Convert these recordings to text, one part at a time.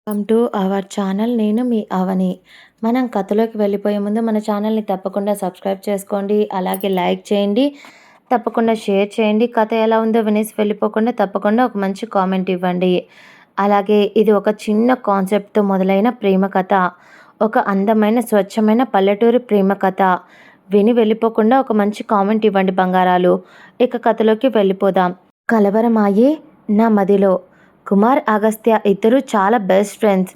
Welcome to our channel. నేను మీ అవని. మనం కథలోకి వెళ్ళిపోయే ముందు మన ఛానల్ని తప్పకుండా సబ్స్క్రైబ్ చేసుకోండి, అలాగే లైక్ చేయండి, తప్పకుండా షేర్ చేయండి. కథ ఎలా ఉందో వినేసి వెళ్ళిపోకుండా తప్పకుండా ఒక మంచి కామెంట్ ఇవ్వండి. అలాగే ఇది ఒక చిన్న కాన్సెప్ట్తో మొదలైన ప్రేమ కథ, ఒక అందమైన స్వచ్ఛమైన పల్లెటూరి ప్రేమ కథ. విని వెళ్ళిపోకుండా ఒక మంచి కామెంట్ ఇవ్వండి బంగారాలు. ఇక కథలోకి వెళ్ళిపోదాం. కలవరమాయే నా మదిలో. కుమార్, అగస్త్య ఇద్దరు చాలా బెస్ట్ ఫ్రెండ్స్.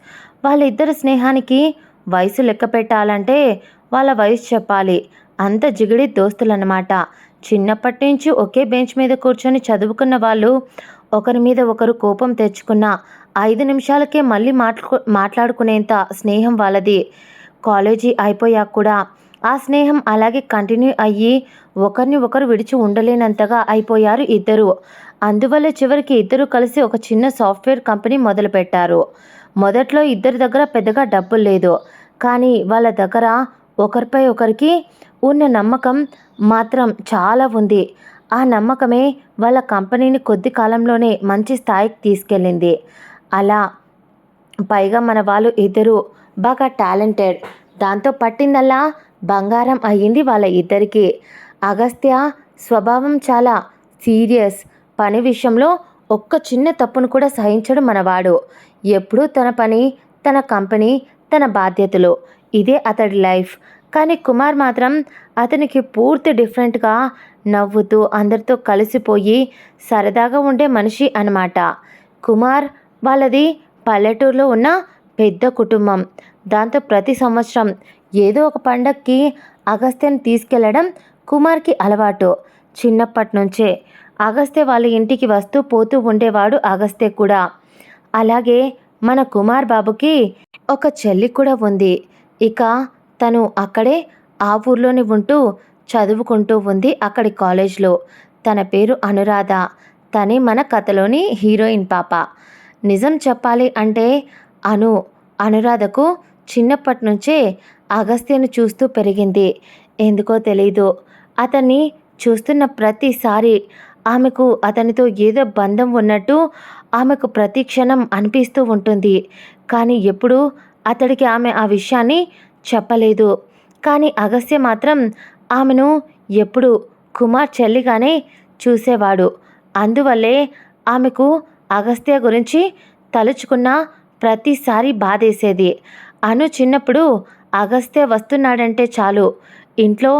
వాళ్ళిద్దరు స్నేహానికి వయసు లెక్క పెట్టాలంటే వాళ్ళ వయసు చెప్పాలి. అంత జిగిడి దోస్తులన్నమాట. చిన్నప్పటి నుంచి ఒకే బెంచ్ మీద కూర్చొని చదువుకున్న వాళ్ళు ఒకరి మీద ఒకరు కోపం తెచ్చుకున్న 5 నిమిషాలకే మళ్ళీ మాట్లాడుకునేంత స్నేహం వాళ్ళది. కాలేజీ అయిపోయాక కూడా ఆ స్నేహం అలాగే కంటిన్యూ అయ్యి ఒకరిని ఒకరు విడిచి ఉండలేనంతగా అయిపోయారు ఇద్దరు. అందువల్ల చివరికి ఇద్దరు కలిసి ఒక చిన్న సాఫ్ట్వేర్ కంపెనీ మొదలుపెట్టారు. మొదట్లో ఇద్దరి దగ్గర పెద్దగా డబ్బులు లేదు, కానీ వాళ్ళ దగ్గర ఒకరిపై ఒకరికి ఉన్న నమ్మకం మాత్రం చాలా ఉంది. ఆ నమ్మకమే వాళ్ళ కంపెనీని కొద్ది కాలంలోనే మంచి స్థాయికి తీసుకెళ్ళింది. అలా పైగా మన వాళ్ళు ఇద్దరు బాగా టాలెంటెడ్. దాంతో పట్టిందల్లా బంగారం అయ్యింది వాళ్ళ ఇద్దరికి. అగస్త్య స్వభావం చాలా సీరియస్. పని విషయంలో ఒక్క చిన్న తప్పును కూడా సహించడు మనవాడు. ఎప్పుడూ తన పని, తన కంపెనీ, తన బాధ్యతలు, ఇదే అతడి లైఫ్. కానీ కుమార్ మాత్రం అతనికి పూర్తి డిఫరెంట్గా, నవ్వుతూ అందరితో కలిసిపోయి సరదాగా ఉండే మనిషి అన్నమాట. కుమార్ వాళ్ళది పల్లెటూరులో ఉన్న పెద్ద కుటుంబం. దాంతో ప్రతి సంవత్సరం ఏదో ఒక పండక్కి అగస్త్యని తీసుకెళ్లడం కుమార్కి అలవాటు. చిన్నప్పటి నుంచే అగస్త్య వాళ్ళ ఇంటికి వస్తూ పోతూ ఉండేవాడు అగస్త్య కూడా. అలాగే మన కుమార్ బాబుకి ఒక చెల్లి కూడా ఉంది. ఇక తను అక్కడే ఆ ఊర్లోనే ఉంటూ చదువుకుంటూ ఉంది అక్కడి కాలేజ్లో. తన పేరు అనురాధ. తనే మన కథలోని హీరోయిన్ పాప. నిజం చెప్పాలి అంటే అనురాధకు చిన్నప్పటి నుంచే అగస్త్యను చూస్తూ పెరిగింది. ఎందుకో తెలీదు, అతన్ని చూస్తున్న ప్రతిసారి ఆమెకు అతనితో ఏదో బంధం ఉన్నట్టు ఆమెకు ప్రతి క్షణం అనిపిస్తూ ఉంటుంది. కానీ ఎప్పుడూ అతడికి ఆమె ఆ విషయాన్ని చెప్పలేదు. కానీ అగస్త్య మాత్రం ఆమెను ఎప్పుడు కుమార్ చెల్లిగానే చూసేవాడు. అందువల్లే ఆమెకు అగస్త్య గురించి తలుచుకున్న ప్రతిసారి బాధేసేది. చిన్నప్పుడు అగస్త్య వస్తున్నాడంటే చాలు ఇంట్లో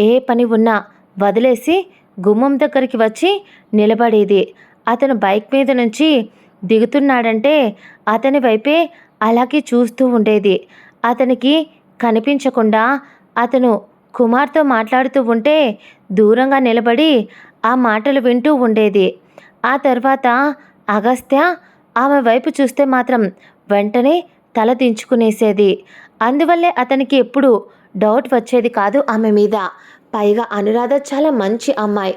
ఏ పని ఉన్నా వదిలేసి గుమ్మం దగ్గరికి వచ్చి నిలబడేది. అతను బైక్ మీద నుంచి దిగుతున్నాడంటే అతని వైపే అలాగే చూస్తూ ఉండేది. అతనికి కనిపించకుండా అతను కుమార్తో మాట్లాడుతూ ఉంటే దూరంగా నిలబడి ఆ మాటలు వింటూ ఉండేది. ఆ తర్వాత అగస్త్య ఆమె వైపు చూస్తే మాత్రం వెంటనే తల దించుకునేసేది. అందువల్లే అతనికి ఎప్పుడు డౌట్ వచ్చేది కాదు ఆమె మీద. పైగా అనురాధ చాలా మంచి అమ్మాయి.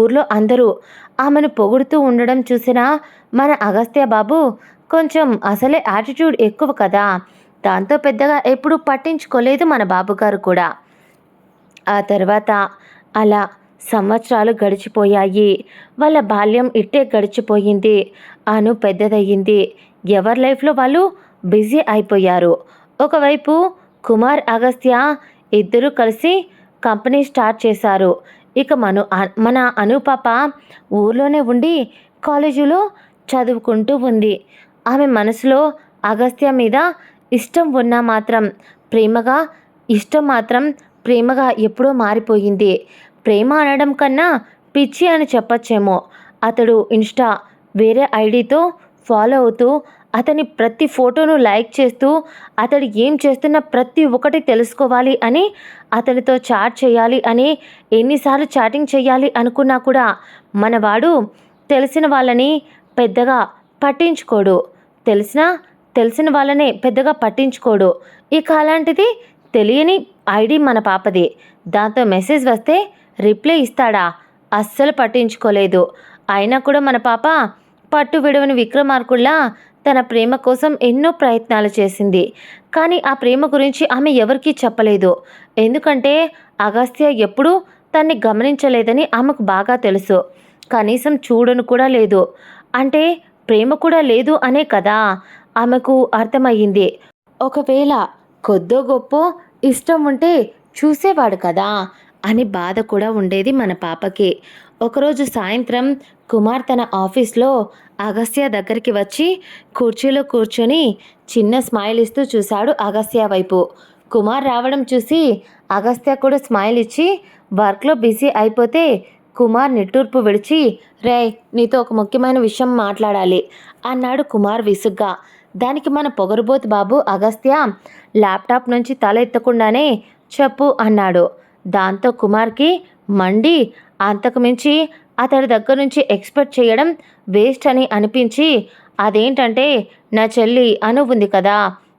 ఊర్లో అందరూ ఆమెను పొగుడుతూ ఉండడం చూసినా మన అగస్త్య బాబు కొంచెం అసలే యాటిట్యూడ్ ఎక్కువ కదా. దాంతో పెద్దగా ఎప్పుడూ పట్టించుకోలేదు మన బాబుగారు కూడా. ఆ తర్వాత అలా సంవత్సరాలు గడిచిపోయాయి. వాళ్ళ బాల్యం ఇట్టే గడిచిపోయింది. పెద్దదయ్యింది. ఎవరి లైఫ్లో వాళ్ళు బిజీ అయిపోయారు. ఒకవైపు కుమార్, అగస్త్య ఇద్దరూ కలిసి కంపెనీ స్టార్ట్ చేశారు. ఇక మన పాప ఊర్లోనే ఉండి కాలేజీలో చదువుకుంటూ ఉంది. ఆమె మనసులో అగస్త్య మీద ఇష్టం ఉన్నా మాత్రం ప్రేమగా ఎప్పుడో మారిపోయింది. ప్రేమ అనడం కన్నా పిచ్చి అని చెప్పచ్చేమో. అతడు ఇన్స్టా వేరే ఐడితో ఫాలో అవుతూ అతని ప్రతి ఫోటోను లైక్ చేస్తూ అతడు ఏం చేస్తున్న ప్రతి ఒక్కటి తెలుసుకోవాలి అని, అతనితో చాట్ చేయాలి అని ఎన్నిసార్లు చాటింగ్ చేయాలి అనుకున్నా కూడా మనవాడు తెలిసిన వాళ్ళని పెద్దగా పట్టించుకోడు. తెలిసిన వాళ్ళనే పెద్దగా పట్టించుకోడు. ఇక అలాంటిది తెలియని ఐడి మన పాపది. దాంతో మెసేజ్ వస్తే రిప్లై ఇస్తాడా? అస్సలు పట్టించుకోలేదు. అయినా కూడా మన పాప పట్టు విడవని విక్రమార్కుల్లా తన ప్రేమ కోసం ఎన్నో ప్రయత్నాలు చేసింది. కానీ ఆ ప్రేమ గురించి ఆమె ఎవరికీ చెప్పలేదు. ఎందుకంటే అగస్త్య ఎప్పుడూ తన్ని గమనించలేదని ఆమెకు బాగా తెలుసు. కనీసం చూడను కూడా లేదు. అంటే ప్రేమ కూడా లేదు అనే కదా ఆమెకు అర్థమయ్యింది. ఒకవేళ కొద్దో గొప్పో ఇష్టం ఉంటే చూసేవాడు కదా అని బాధ కూడా ఉండేది మన పాపకి. ఒకరోజు సాయంత్రం కుమార్ తన ఆఫీస్లో అగస్త్య దగ్గరికి వచ్చి కుర్చీలో కూర్చొని చిన్న స్మైల్ ఇస్తూ చూశాడు అగస్త్య వైపు. కుమార్ రావడం చూసి అగస్త్య కూడా స్మైల్ ఇచ్చి వర్క్లో బిజీ అయిపోతే కుమార్ నిట్టూర్పు విడిచి, రేయ్ నీతో ఒక ముఖ్యమైన విషయం మాట్లాడాలి అన్నాడు కుమార్ విసుగ్గా. దానికి మన పొగరుబోతు బాబు అగస్త్య ల్యాప్టాప్ నుంచి తల ఎత్తకుండానే చెప్పు అన్నాడు. దాంతో కుమార్కి మండి అంతకుమించి అతడి దగ్గర నుంచి ఎక్స్పెక్ట్ చేయడం వేస్ట్ అని అనిపించి, అదేంటంటే నా చెల్లి అను ఉంది కదా,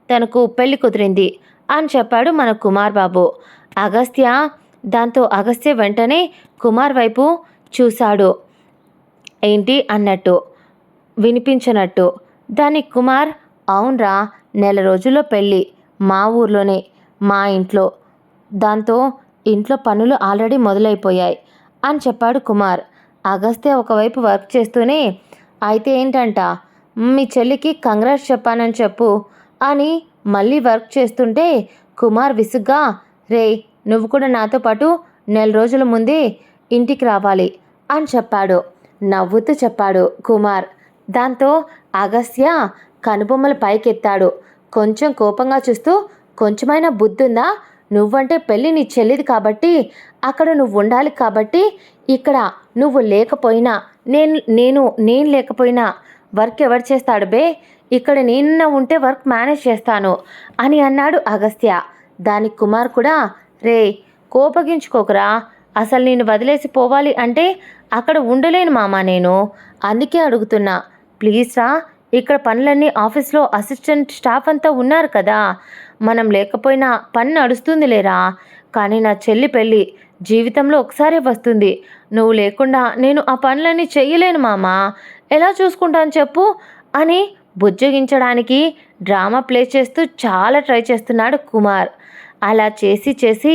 తనకు పెళ్లి కుదిరింది అని చెప్పాడు మన కుమార్ బాబు. అగస్త్య వెంటనే కుమార్ వైపు చూశాడు. ఏంటి అన్నట్టు, వినిపించనట్టు. దానికి కుమార్, అవునరా, నెల రోజుల్లో పెళ్ళి, మా ఊర్లోనే, మా ఇంట్లో. దాంతో ఇంట్లో పనులు ఆల్రెడీ మొదలైపోయాయి అని చెప్పాడు కుమార్. అగస్త్య ఒకవైపు వర్క్ చేస్తూనే, అయితే ఏంటంట, మీ చెల్లికి కంగ్రాట్స్ చెప్పానని చెప్పు అని మళ్ళీ వర్క్ చేస్తుంటే కుమార్ విసుగ్గా, రే నువ్వు కూడా నాతో పాటు నెల రోజుల ముందే ఇంటికి రావాలి అని చెప్పాడు. నవ్వుతూ చెప్పాడు కుమార్. దాంతో అగస్త్య కనుబొమ్మలు పైకెత్తాడు. కొంచెం కోపంగా చూస్తూ, కొంచెమైనా బుద్ధుందా, నువ్వంటే పెళ్ళి నీ చెల్లిది కాబట్టి అక్కడ నువ్వు ఉండాలి కాబట్టి, ఇక్కడ నువ్వు లేకపోయినా నేను లేకపోయినా వర్క్ ఎవరు చేస్తాడు బే, ఇక్కడ నేను ఉంటే వర్క్ మేనేజ్ చేస్తాను అని అన్నాడు అగస్త్య. దానికి కుమార్ కూడా, రే కోపగించుకోకురా, అసలు నేను వదిలేసి పోవాలి అంటే అక్కడ ఉండలేను మామా నేను, అందుకే అడుగుతున్నా, ప్లీజ్ రా, ఇక్కడ పనులన్నీ ఆఫీస్లో అసిస్టెంట్ స్టాఫ్ అంతా ఉన్నారు కదా, మనం లేకపోయినా పని నడుస్తుంది లేరా, కానీ నా చెల్లి పెళ్ళి జీవితంలో ఒకసారి వస్తుంది, నువ్వు లేకుండా నేను ఆ పనులన్నీ చెయ్యలేను మామా, ఎలా చూసుకుంటాను చెప్పు అని బుజ్జగించడానికి డ్రామా ప్లే చేస్తూ చాలా ట్రై చేస్తున్నాడు కుమార్. అలా చేసి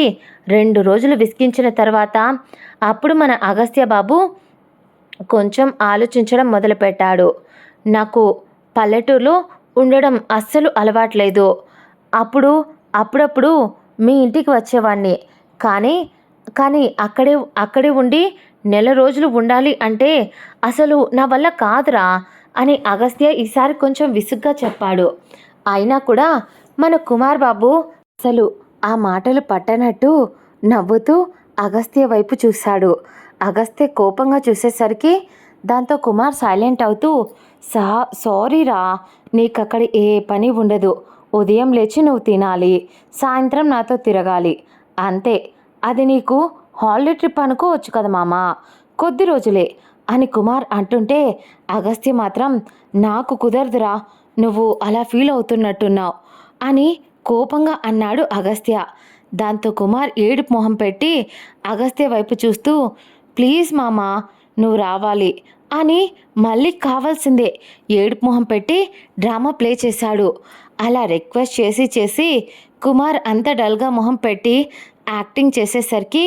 2 రోజులు విసిగించిన తర్వాత అప్పుడు మన అగస్త్య బాబు కొంచెం ఆలోచించడం మొదలుపెట్టాడు. నాకు పల్లెటూరులో ఉండడం అస్సలు అలవాట్లేదు. అప్పుడప్పుడు మీ ఇంటికి వచ్చేవాడిని, కానీ అక్కడే ఉండి నెల రోజులు ఉండాలి అంటే అసలు నా వల్ల కాదురా అని అగస్త్య ఈసారి కొంచెం విసుగ్గా చెప్పాడు. అయినా కూడా మన కుమార్ బాబు అసలు ఆ మాటలు పట్టనట్టు నవ్వుతూ అగస్త్య వైపు చూశాడు. అగస్త్య కోపంగా చూసేసరికి దాంతో కుమార్ సైలెంట్ అవుతూ, సారీరా, నీకక్కడ ఏ పని ఉండదు, ఉదయం లేచి నువ్వు తినాలి, సాయంత్రం నాతో తిరగాలి, అంతే, అది నీకు హాలిడే ట్రిప్ అనుకోవచ్చు కదా మామా, కొద్ది రోజులే అని కుమార్ అంటుంటే అగస్త్య మాత్రం, నాకు కుదరదురా, నువ్వు అలా ఫీల్ అవుతున్నట్టున్నావు అని కోపంగా అన్నాడు అగస్త్య. దాంతో కుమార్ ఏడుపు మొహం పెట్టి అగస్త్య వైపు చూస్తూ, ప్లీజ్ మామా నువ్వు రావాలి అని మళ్ళీ కావాల్సిందే ఏడుపు మొహం పెట్టి డ్రామా ప్లే చేశాడు. అలా రిక్వెస్ట్ చేసి కుమార్ అంత డల్గా మొహం పెట్టి యాక్టింగ్ చేసేసరికి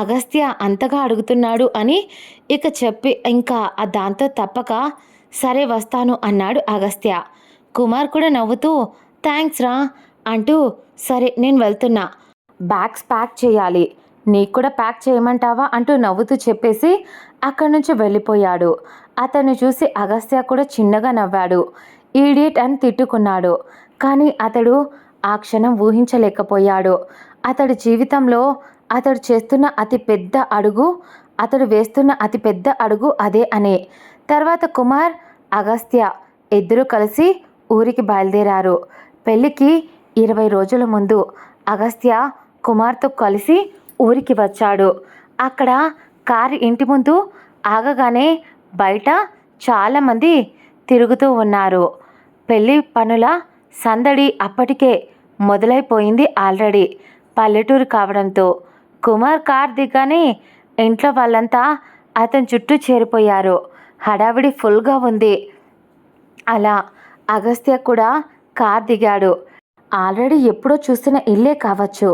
అగస్త్య అంతగా అడుగుతున్నాడు అని ఇంకా దాంతో తప్పక సరే వస్తాను అన్నాడు అగస్త్య. కుమార్ కూడా నవ్వుతూ, థ్యాంక్స్ రా అంటూ, సరే నేను వెళ్తున్నా, బ్యాగ్స్ ప్యాక్ చేయాలి, నీకు కూడా ప్యాక్ చేయమంటావా అంటూ నవ్వుతూ చెప్పేసి అక్కడి నుంచి వెళ్ళిపోయాడు. అతన్ని చూసి అగస్త్య కూడా చిన్నగా నవ్వాడు. ఈడియట్ అని తిట్టుకున్నాడు. కానీ అతడు ఆ క్షణం ఊహించలేకపోయాడు. అతడి జీవితంలో అతడు వేస్తున్న అతి పెద్ద అడుగు అదే అని. తర్వాత కుమార్ అగస్త్య ఇద్దరూ కలిసి ఊరికి బయలుదేరారు. పెళ్ళికి 20 రోజుల ముందు అగస్త్య కుమార్తో కలిసి ఊరికి వచ్చాడు. అక్కడ కారు ఇంటి ముందు ఆగగానే బయట చాలామంది తిరుగుతూ ఉన్నారు. పెళ్ళి పనుల సందడి అప్పటికే మొదలైపోయింది ఆల్రెడీ. పల్లెటూరు కావడంతో కుమార్ కార్ దిగ్గానే ఇంట్లో వాళ్ళంతా అతని చుట్టూ చేరిపోయారు. హడావిడి ఫుల్గా ఉంది. అలా అగస్త్య కూడా కార్ దిగాడు. ఆల్రెడీ ఎప్పుడో చూసిన ఇల్లే కావచ్చు,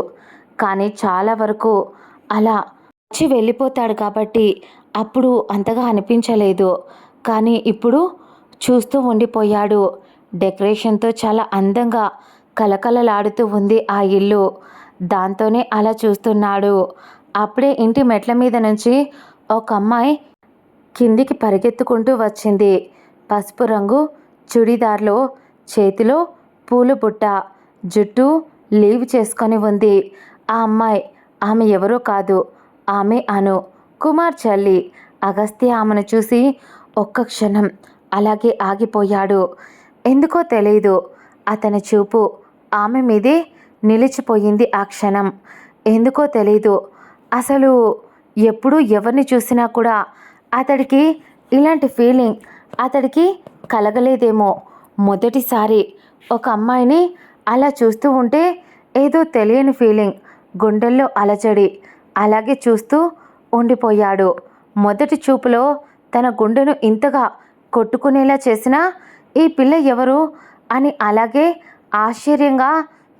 కానీ చాలా వరకు అలా వచ్చి వెళ్ళిపోతాడు కాబట్టి అప్పుడు అంతగా అనిపించలేదు. కానీ ఇప్పుడు చూస్తూ ఉండిపోయాడు. డెకరేషన్తో చాలా అందంగా కలకలలాడుతూ ఉంది ఆ ఇల్లు. దాంతోనే అలా చూస్తున్నాడు. అప్పుడే ఇంటి మెట్ల మీద నుంచి ఒక అమ్మాయి కిందికి పరిగెత్తుకుంటూ వచ్చింది. పసుపు రంగు చుడిదార్లో, చేతిలో పూల బుట్ట, జుట్టు లీవ్ చేసుకొని ఉంది. ఆ అమ్మాయి ఆమె ఎవరో కాదు, ఆమె అను, కుమార్ చెల్లి. అగస్త్య ఆమెను చూసి ఒక్క క్షణం అలాగే ఆగిపోయాడు. ఎందుకో తెలీదు, అతని చూపు ఆమె మీదే నిలిచిపోయింది ఆ క్షణం. ఎందుకో తెలీదు, అసలు ఎప్పుడు ఎవరిని చూసినా కూడా అతడికి ఇలాంటి ఫీలింగ్ అతడికి కలగలేదేమో. మొదటిసారి ఒక అమ్మాయిని అలా చూస్తూ ఉంటే ఏదో తెలియని ఫీలింగ్, గుండెల్లో అలజడి. అలాగే చూస్తూ ఉండిపోయాడు. మొదటి చూపులో తన గుండెను ఇంతగా కొట్టుకునేలా చేసిన ఈ పిల్ల ఎవరు అని అలాగే ఆశ్చర్యంగా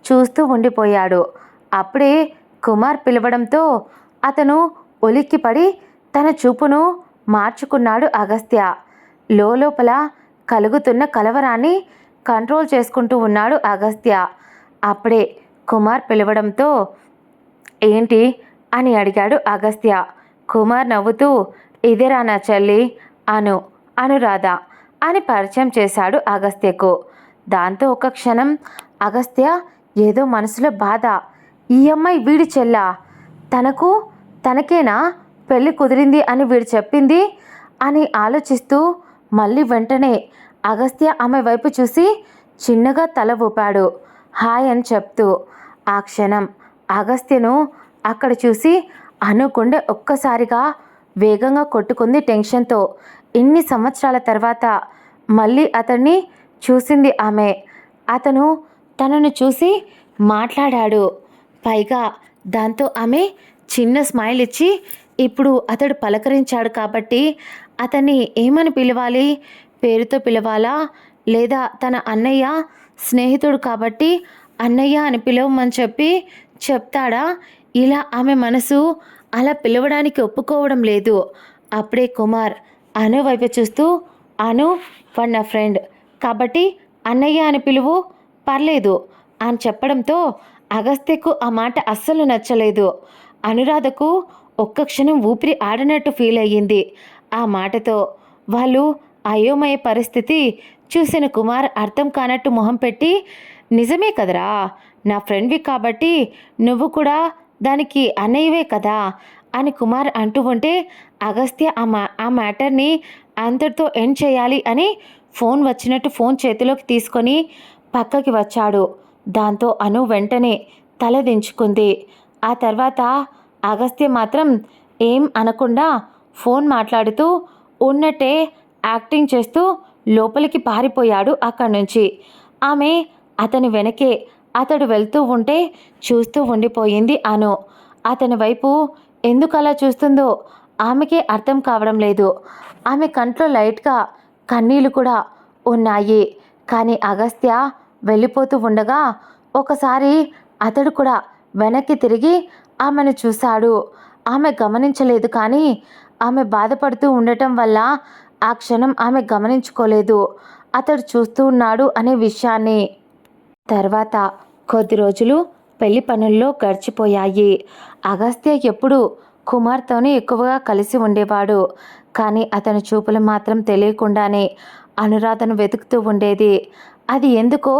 చూస్తూ ఉండిపోయాడు. అప్పుడే కుమార్ పిలవడంతో అతను ఉలిక్కిపడి తన చూపును మార్చుకున్నాడు అగస్త్య. లోపల కలుగుతున్న కలవరాన్ని కంట్రోల్ చేసుకుంటూ ఉన్నాడు అగస్త్య. అప్పుడే కుమార్ పిలవడంతో ఏంటి అని అడిగాడు అగస్త్య. కుమార్ నవ్వుతూ ఇదేరా నా చెల్లి అనురాధ అని పరిచయం చేశాడు అగస్త్యకు. దాంతో ఒక క్షణం అగస్త్య ఏదో మనసులో బాధ. ఈ అమ్మాయి వీడి చెల్లా? తనకేనా పెళ్ళి కుదిరింది అని వీడు చెప్పింది అని ఆలోచిస్తూ మళ్ళీ వెంటనే అగస్త్య ఆమె వైపు చూసి చిన్నగా తల ఊపాడు, హాయ్ అని చెప్తూ. ఆ క్షణం అగస్త్యను అక్కడ చూసి అను గుండె ఒక్కసారిగా వేగంగా కొట్టుకుంది టెన్షన్తో. ఇన్ని సంవత్సరాల తర్వాత మళ్ళీ అతన్ని చూసింది ఆమె. అతను తనను చూసి మాట్లాడాడు. పైగా దాంతో ఆమె చిన్న స్మైల్ ఇచ్చి ఇప్పుడు అతడు పలకరించాడు కాబట్టి అతన్ని ఏమని పిలవాలి? పేరుతో పిలవాలా, లేదా తన అన్నయ్య స్నేహితుడు కాబట్టి అన్నయ్య అని పిలవమని చెప్తాడా? ఇలా ఆమె మనసు అలా పిలవడానికి ఒప్పుకోవడం లేదు. అప్పుడే కుమార్ అను వైపు చూస్తూ, అను వాడు నా ఫ్రెండ్ కాబట్టి అన్నయ్య అని పిలువు, పర్లేదు అని చెప్పడంతో అగస్త్యకు ఆ మాట అస్సలు నచ్చలేదు. అనురాధకు ఒక్క క్షణం ఊపిరి ఆడనట్టు ఫీల్ అయ్యింది. ఆ మాటతో వాళ్ళు అయోమయ పరిస్థితి చూసిన కుమార్ అర్థం కానట్టు మొహం పెట్టి, నిజమే కదరా, నా ఫ్రెండ్వి కాబట్టి నువ్వు కూడా దానికి అన్నయ్యవే కదా అని కుమార్ అంటూ ఉంటే అగస్త్య ఆ మ్యాటర్ని అంతటితో ఎండ్ చేయాలి అని ఫోన్ వచ్చినట్టు ఫోన్ చేతిలోకి తీసుకొని పక్కకి వచ్చాడు. దాంతో అను వెంటనే తల దించుకుంది. ఆ తర్వాత అగస్త్య మాత్రం ఏం అనకుండా ఫోన్ మాట్లాడుతూ ఉన్నట్టే యాక్టింగ్ చేస్తూ లోపలికి పారిపోయాడు అక్కడి నుంచి. ఆమె అతని వెనకే అతడు వెళ్తూ ఉంటే చూస్తూ ఉండిపోయింది అను. అతని వైపు ఎందుకు అలా చూస్తుందో ఆమెకే అర్థం కావడం లేదు. ఆమె కంట్లో లైట్గా కన్నీళ్లు కూడా ఉన్నాయి. కానీ అగస్త్య వెళ్ళిపోతూ ఉండగా ఒకసారి అతడు కూడా వెనక్కి తిరిగి ఆమెను చూశాడు. ఆమె గమనించలేదు, కానీ ఆమె బాధపడుతూ ఉండటం వల్ల ఆ క్షణం ఆమె గమనించుకోలేదు అతడు చూస్తూ ఉన్నాడు అనే విషయాన్ని. తర్వాత కొద్ది రోజులు పెళ్లి పనుల్లో గడిచిపోయాయి. అగస్త్య ఎప్పుడు కుమార్తోనే ఎక్కువగా కలిసి ఉండేవాడు. కానీ అతని చూపులు మాత్రం తెలియకుండానే అనురాధను వెతుకుతూ ఉండేది. అది ఎందుకో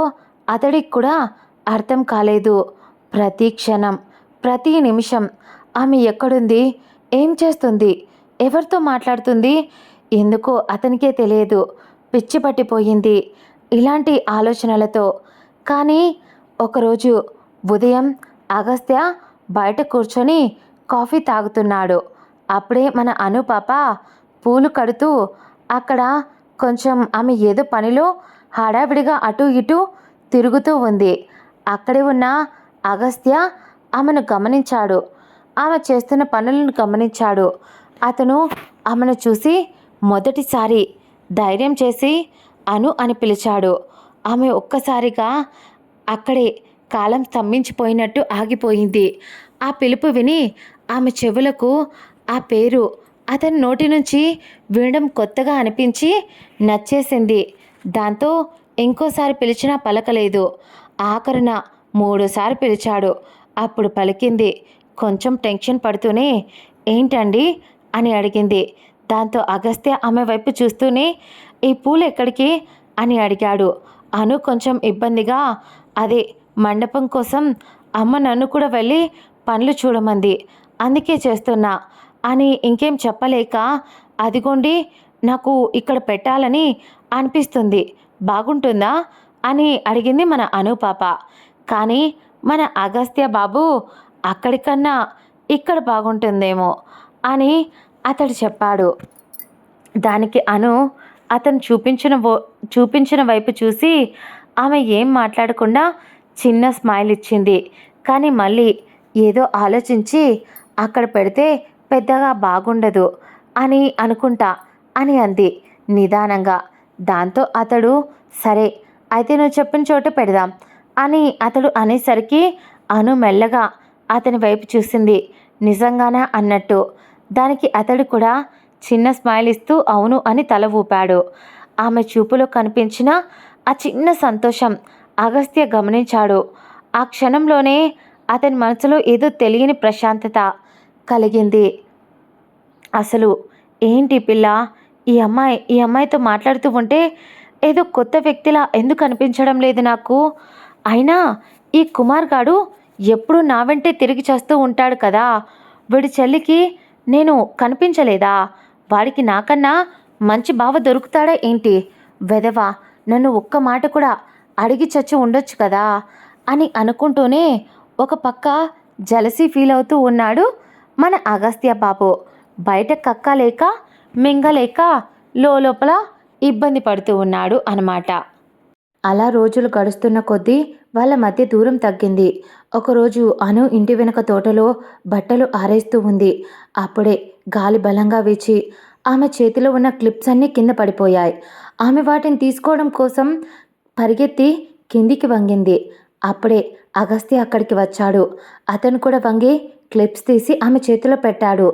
అతడికి కూడా అర్థం కాలేదు. ప్రతి క్షణం, ప్రతి నిమిషం ఆమె ఎక్కడుంది, ఏం చేస్తుంది, ఎవరితో మాట్లాడుతుంది, ఎందుకో అతనికే తెలియదు. పిచ్చి పట్టిపోయింది ఇలాంటి ఆలోచనలతో. కానీ ఒకరోజు ఉదయం అగస్త్య బయట కూర్చొని కాఫీ తాగుతున్నాడు. అప్పుడే మన అను పాప పూలు కడుతూ అక్కడ కొంచెం ఆమె ఏదో పనిలో హడావిడిగా అటు ఇటు తిరుగుతూ ఉంది. అక్కడే ఉన్న అగస్త్య ఆమెను గమనించాడు. ఆమె చేస్తున్న పనులను గమనించాడు. అతను ఆమెను చూసి మొదటిసారి ధైర్యం చేసి అను అని పిలిచాడు. ఆమె ఒక్కసారిగా అక్కడే కాలం స్తంభించిపోయినట్టు ఆగిపోయింది. ఆ పిలుపు విని ఆమె చెవులకు ఆ పేరు అతని నోటి నుంచి వినడం కొత్తగా అనిపించి నచ్చేసింది. దాంతో ఇంకోసారి పిలిచినా పలకలేదు. ఆఖరున 3సార్లు పిలిచాడు. అప్పుడు పలికింది. కొంచెం టెన్షన్ పడుతూనే, ఏంటండి అని అడిగింది. దాంతో అగస్త్య ఆమె వైపు చూస్తూనే, ఈ పూలు ఎక్కడికి అని అడిగాడు. అను కొంచెం ఇబ్బందిగా, అదే మండపం కోసం అమ్మ నన్ను కూడా వెళ్ళి పనులు చూడమంది, అందుకే చేస్తున్నా అని ఇంకేం చెప్పలేక, అదిగోండి నాకు ఇక్కడ పెట్టాలని అనిపిస్తుంది, బాగుంటుందా అని అడిగింది మన అనుపాప. కానీ మన అగస్త్య బాబు అక్కడికన్నా ఇక్కడ బాగుంటుందేమో అని అతడు చెప్పాడు. దానికి అను అతను చూపించిన వైపు చూసి ఆమె ఏం మాట్లాడకుండా చిన్న స్మైల్ ఇచ్చింది. కానీ మళ్ళీ ఏదో ఆలోచించి, అక్కడ పెడితే పెద్దగా బాగుండదు అని అనుకుంటా అని అంది నిదానంగా. దాంతో అతడు, సరే అయితే నువ్వు చెప్పిన చోట పెడదాం అని అతడు అనేసరికి అను మెల్లగా అతని వైపు చూసింది, నిజంగానా అన్నట్టు. దానికి అతడు కూడా చిన్న స్మైల్ ఇస్తూ అవును అని తల ఊపాడు. ఆమె చూపులో కనిపించిన ఆ చిన్న సంతోషం అగస్త్య గమనించాడు. ఆ క్షణంలోనే అతని మనసులో ఏదో తెలియని ప్రశాంతత కలిగింది. అసలు ఏంటి పిల్ల, ఈ అమ్మాయితో మాట్లాడుతూ ఉంటే ఏదో కొత్త వ్యక్తిలా ఎందుకు అనిపించడం లేదు నాకు? అయినా ఈ కుమార్ గాడు ఎప్పుడు నా వెంటే తిరిగి చేస్తూ ఉంటాడు కదా, వీడి చెల్లికి నేను కనిపించలేదా? వాడికి నాకన్నా మంచి బావ దొరుకుతాడా ఏంటి? వెధవ, నన్ను ఒక్క మాట కూడా అడిగి చచ్చి ఉండొచ్చు కదా అని అనుకుంటూనే ఒక పక్క జలసీ ఫీల్ అవుతూ ఉన్నాడు మన అగస్త్య బాబు. బయట కక్కలేక మింగలేక లోపల ఇబ్బంది పడుతూ ఉన్నాడు అన్నమాట. అలా రోజులు గడుస్తున్న కొద్దీ వాళ్ళ మధ్య దూరం తగ్గింది. ఒకరోజు అను ఇంటి వెనుక తోటలో బట్టలు ఆరేస్తూ ఉంది. అప్పుడే గాలి బలంగా వీచి ఆమె చేతిలో ఉన్న క్లిప్స్ అన్నీ కింద పడిపోయాయి. ఆమె వాటిని తీసుకోవడం కోసం పరిగెత్తి కిందికి వంగింది. అప్పుడే అగస్త్య అక్కడికి వచ్చాడు. అతను కూడా వంగి క్లిప్స్ తీసి ఆమె చేతిలో పెట్టాడు.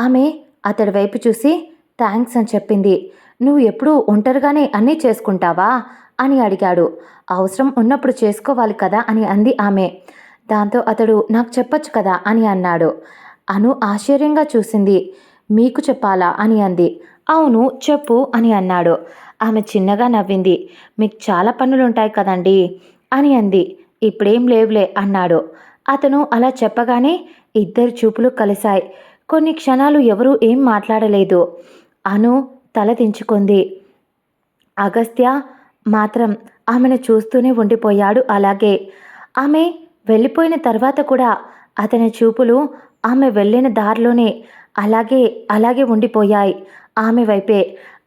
ఆమె అతడి వైపు చూసి థ్యాంక్స్ అని చెప్పింది. నువ్వు ఎప్పుడూ ఒంటరిగానే అన్నీ చేసుకుంటావా అని అడిగాడు. అవసరం ఉన్నప్పుడు చేసుకోవాలి కదా అని అంది ఆమె. దాంతో అతడు నాకు చెప్పొచ్చు కదా అని అన్నాడు. అను ఆశ్చర్యంగా చూసింది. మీకు చెప్పాలా అని అంది. అవును చెప్పు అని అన్నాడు. ఆమె చిన్నగా నవ్వింది. మీకు చాలా పనులుంటాయి కదండి అని అంది. ఇప్పుడేం లేవులే అన్నాడు. అతను అలా చెప్పగానే ఇద్దరు చూపులు కలిశాయి. కొన్ని క్షణాలు ఎవరూ ఏం మాట్లాడలేదు. అను తల దించుకుంది. అగస్త్య మాత్రం ఆమెను చూస్తూనే ఉండిపోయాడు. అలాగే ఆమె వెళ్ళిపోయిన తర్వాత కూడా అతని చూపులు ఆమె వెళ్ళిన దారిలోనే అలాగే ఉండిపోయాయి ఆమె వైపే.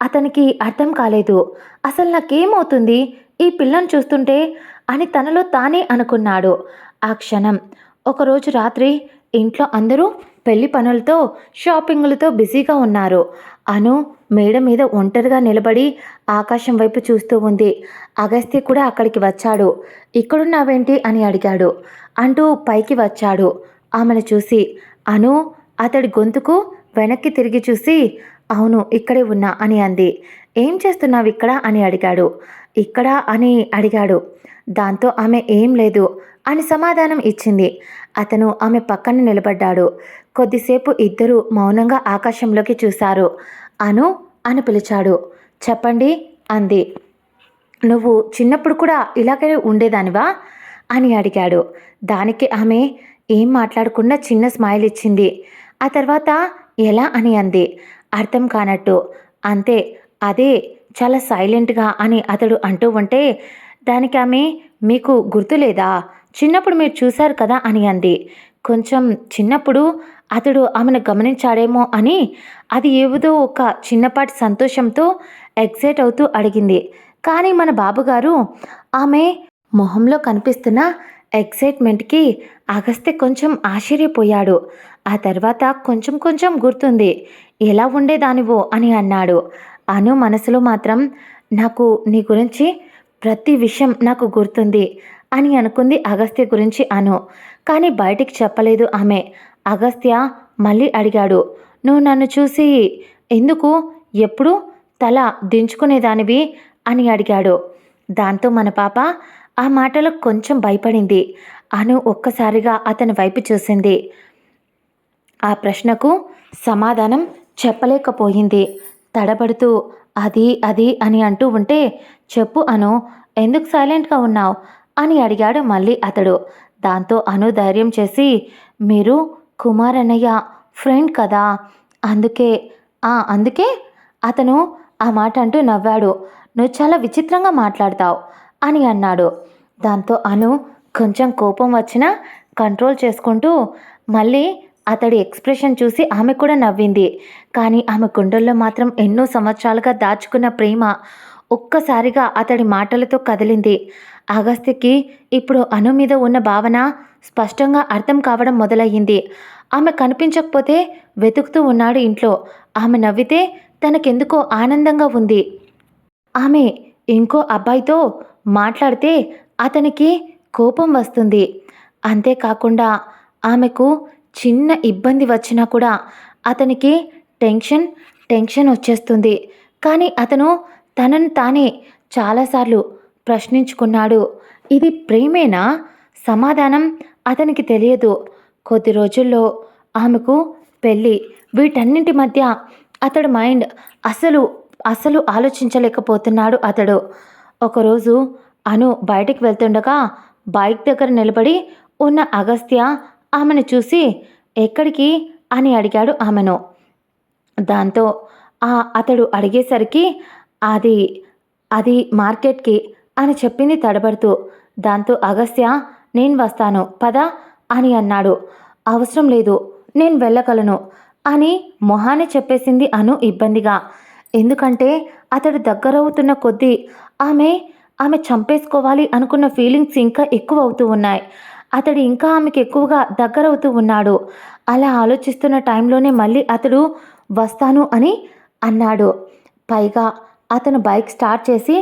అతనికి అర్థం కాలేదు. అసలు నాకేమవుతుంది ఈ పిల్లను చూస్తుంటే అని తనలో తానే అనుకున్నాడు. ఆ క్షణం ఒకరోజు రాత్రి ఇంట్లో అందరూ పెళ్లి పనులతో షాపింగులతో బిజీగా ఉన్నారు. అను మేడ మీద ఒంటరిగా నిలబడి ఆకాశం వైపు చూస్తూ ఉంది. అగస్త్య కూడా అక్కడికి వచ్చాడు. ఇక్కడున్నావేంటి అని అడిగాడు. అంటూ పైకి వచ్చాడు ఆమెను చూసి. అను అతడి గొంతుకు వెనక్కి తిరిగి చూసి అవును ఇక్కడే ఉన్నా అని అంది. ఏం చేస్తున్నావు ఇక్కడ అని అడిగాడు. ఇక్కడ అని అడిగాడు. దాంతో ఆమె ఏం లేదు అని సమాధానం ఇచ్చింది. అతను ఆమె పక్కన నిలబడ్డాడు. కొద్దిసేపు ఇద్దరూ మౌనంగా ఆకాశంలోకి చూశారు. అను అని పిలిచాడు. చెప్పండి అంది. నువ్వు చిన్నప్పుడు కూడా ఇలాగే ఉండేదానివా అని అడిగాడు. దానికి ఆమె ఏం మాట్లాడకుండా చిన్న స్మైల్ ఇచ్చింది. ఆ తర్వాత ఎలా అని అంది అర్థం కానట్టు. అంతే, అదే చాలా సైలెంట్గా అని అతడు అంటూ ఉంటే దానికి ఆమె మీకు గుర్తులేదా, చిన్నప్పుడు మీరు చూశారు కదా అని అంది. కొంచెం చిన్నప్పుడు అతడు ఆమెను గమనించాడేమో అని అది ఏదో ఒక చిన్నపాటి సంతోషంతో ఎక్సైట్ అవుతూ అడిగింది. కానీ మన బాబుగారు ఆమె మొహంలో కనిపిస్తున్న ఎక్సైట్మెంట్కి అగస్త్య కొంచెం ఆశ్చర్యపోయాడు. ఆ తర్వాత కొంచెం కొంచెం గుర్తుంది, ఎలా ఉండేదానివో అని అన్నాడు. అను మనసులో మాత్రం నాకు నీ గురించి ప్రతి విషయం నాకు గుర్తుంది అని అనుకుంది అగస్త్య గురించి అను. కానీ బయటికి చెప్పలేదు ఆమె. అగస్త్య మళ్ళీ అడిగాడు. నువ్వు నన్ను చూసి ఎందుకు ఎప్పుడు తల దించుకునేదానివి అని అడిగాడు. దాంతో మన పాప ఆ మాటలకు కొంచెం భయపడింది. అను ఒక్కసారిగా అతని వైపు చూసింది. ఆ ప్రశ్నకు సమాధానం చెప్పలేకపోయింది. తడబడుతూ అది అది అని అంటూ ఉంటే, చెప్పు అను, ఎందుకు సైలెంట్గా ఉన్నావు అని అడిగాడు మళ్ళీ అతడు. దాంతో అను ధైర్యం చేసి, మీరు కుమార్ అన్నయ్య ఫ్రెండ్ కదా, అందుకే అందుకే అతను ఆ మాట అంటూ నవ్వాడు. నువ్వు చాలా విచిత్రంగా మాట్లాడతావు అని అన్నాడు. దాంతో అను కొంచెం కోపం వచ్చినా కంట్రోల్ చేసుకుంటూ మళ్ళీ అతడి ఎక్స్ప్రెషన్ చూసి ఆమె కూడా నవ్వింది. కానీ ఆమె గుండెల్లో మాత్రం ఎన్నో సంవత్సరాలుగా దాచుకున్న ప్రేమ ఒక్కసారిగా అతడి మాటలతో కదిలింది. అగస్త్యకి ఇప్పుడు అను మీద ఉన్న భావన స్పష్టంగా అర్థం కావడం మొదలయ్యింది. ఆమె కనిపించకపోతే వెతుకుతూ ఉన్నాడు ఇంట్లో. ఆమె నవ్వితే తనకెందుకో ఆనందంగా ఉంది. ఆమె ఇంకో అబ్బాయితో మాట్లాడితే అతనికి కోపం వస్తుంది. అంతేకాకుండా ఆమెకు చిన్న ఇబ్బంది వచ్చినా కూడా అతనికి టెన్షన్ వచ్చేస్తుంది. కానీ అతను తనను తానే చాలాసార్లు ప్రశ్నించుకున్నాడు. ఇది ప్రేమేనా? సమాధానం అతనికి తెలియదు. కొద్ది రోజుల్లో ఆమెకు పెళ్ళి. వీటన్నింటి మధ్య అతడు మైండ్ అసలు ఆలోచించలేకపోతున్నాడు అతడు. ఒకరోజు అను బయటికి వెళ్తుండగా బైక్ దగ్గర నిలబడి ఉన్న అగస్త్య ఆమెను చూసి ఎక్కడికి అని అడిగాడు ఆమెను. దాంతో అతడు అడిగేసరికి అది అది మార్కెట్కి అని చెప్పింది తడబడుతూ. దాంతో అగస్త్య నేను వస్తాను పద అని అన్నాడు. అవసరం లేదు, నేను వెళ్ళగలను అని మొహాన్ని చెప్పేసింది అను ఇబ్బందిగా. ఎందుకంటే అతడు దగ్గరవుతున్న కొద్దీ ఆమె చంపేసుకోవాలి అనుకున్న ఫీలింగ్స్ ఇంకా ఎక్కువ అవుతూ ఉన్నాయి. అతడు ఇంకా ఆమెకు ఎక్కువగా దగ్గరవుతూ ఉన్నాడు. అలా ఆలోచిస్తున్న టైంలోనే మళ్ళీ అతడు వస్తాను అని అన్నాడు. పైగా అతను బైక్ స్టార్ట్ చేసి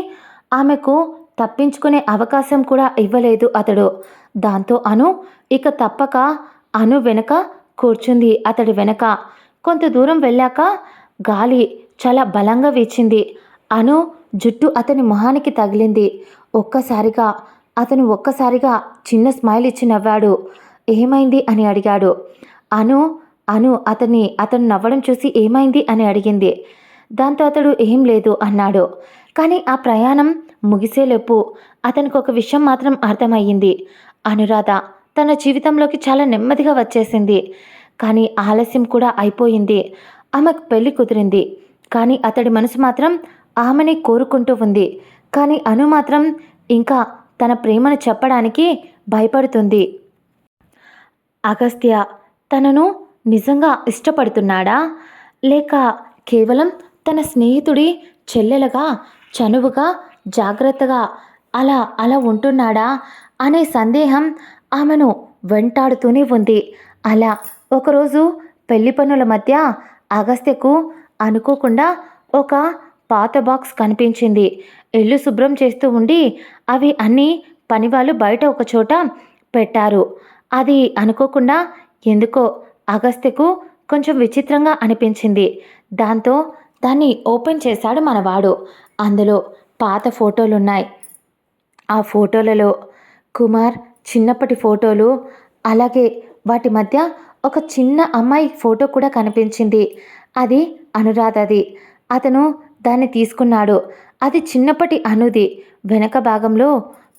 ఆమెకు తప్పించుకునే అవకాశం కూడా ఇవ్వలేదు అతడు. దాంతో అను ఇక తప్పక అను వెనక కూర్చుంది. అతడి వెనక కొంత దూరం వెళ్ళాక గాలి చాలా బలంగా వీచింది. అను జుట్టు అతని మొహానికి తగిలింది. అతను ఒక్కసారిగా చిన్న స్మైల్ ఇచ్చి నవ్వాడు. ఏమైంది అని అడిగాడు. అను అతను నవ్వడం చూసి ఏమైంది అని అడిగింది. దాంతో అతడు ఏం లేదు అన్నాడు. కానీ ఆ ప్రయాణం ముగిసేలోపు అతనికి ఒక విషయం మాత్రం అర్థమయ్యింది. అనురాధ తన జీవితంలోకి చాలా నెమ్మదిగా వచ్చేసింది. కానీ ఆలస్యం కూడా అయిపోయింది. ఆమెకు పెళ్లి కుదిరింది. కానీ అతడి మనసు మాత్రం ఆమెని కోరుకుంటూ ఉంది. కానీ అను మాత్రం ఇంకా తన ప్రేమను చెప్పడానికి భయపడుతుంది. అగస్త్య తనను నిజంగా ఇష్టపడుతున్నాడా, లేక కేవలం తన స్నేహితుడి చెల్లెలుగా చనువుగా జాగ్రత్తగా అలా ఉంటున్నాడా అనే సందేహం ఆమెను వెంటాడుతూనే ఉంది. అలా ఒకరోజు పెళ్లి పనుల మధ్య అగస్త్యకు అనుకోకుండా ఒక పాత బాక్స్ కనిపించింది. ఇల్లు శుభ్రం చేస్తూ ఉండి అవి అన్నీ పనివాళ్ళు బయట ఒక చోట పెట్టారు. అది అనుకోకుండా ఎందుకో అగస్త్యకు కొంచెం విచిత్రంగా అనిపించింది. దాంతో దాన్ని ఓపెన్ చేశాడు మనవాడు. అందులో పాత ఫోటోలున్నాయి. ఆ ఫోటోలలో కుమార్ చిన్నప్పటి ఫోటోలు, అలాగే వాటి మధ్య ఒక చిన్న అమ్మాయి ఫోటో కూడా కనిపించింది. అది అనురాధది. అతను దాన్ని తీసుకున్నాడు. అది చిన్నప్పటి అనుది. వెనక భాగంలో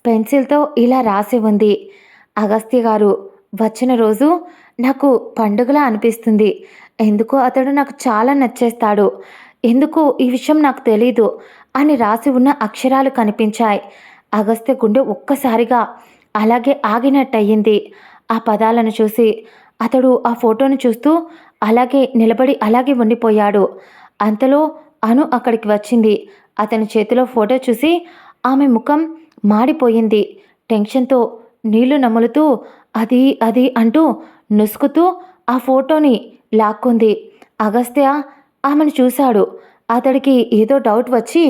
పెన్సిల్తో ఇలా రాసి ఉంది, అగస్త్య గారు వచ్చిన రోజు నాకు పండుగలా అనిపిస్తుంది. ఎందుకో అతడు నాకు చాలా నచ్చేస్తాడు. ఎందుకో ఈ విషయం నాకు తెలీదు అని రాసి ఉన్న అక్షరాలు కనిపించాయి. అగస్త్య గుండె ఒక్కసారిగా అలాగే ఆగినట్టయింది. ఆ పదాలను చూసి అతడు ఆ ఫోటోను చూస్తూ అలాగే నిలబడి అలాగే ఉండిపోయాడు. అంతలో అను అక్కడికి వచ్చింది. అతని చేతిలో ఫోటో చూసి ఆమె ముఖం మాడిపోయింది. టెన్షన్తో నీళ్లు నములుతూ అది అది అంటూ నుసుకుతూ ఆ ఫోటోని లాక్కుంది. అగస్త్య ఆమెను చూశాడు. అతడికి ఏదో డౌట్ వచ్చి,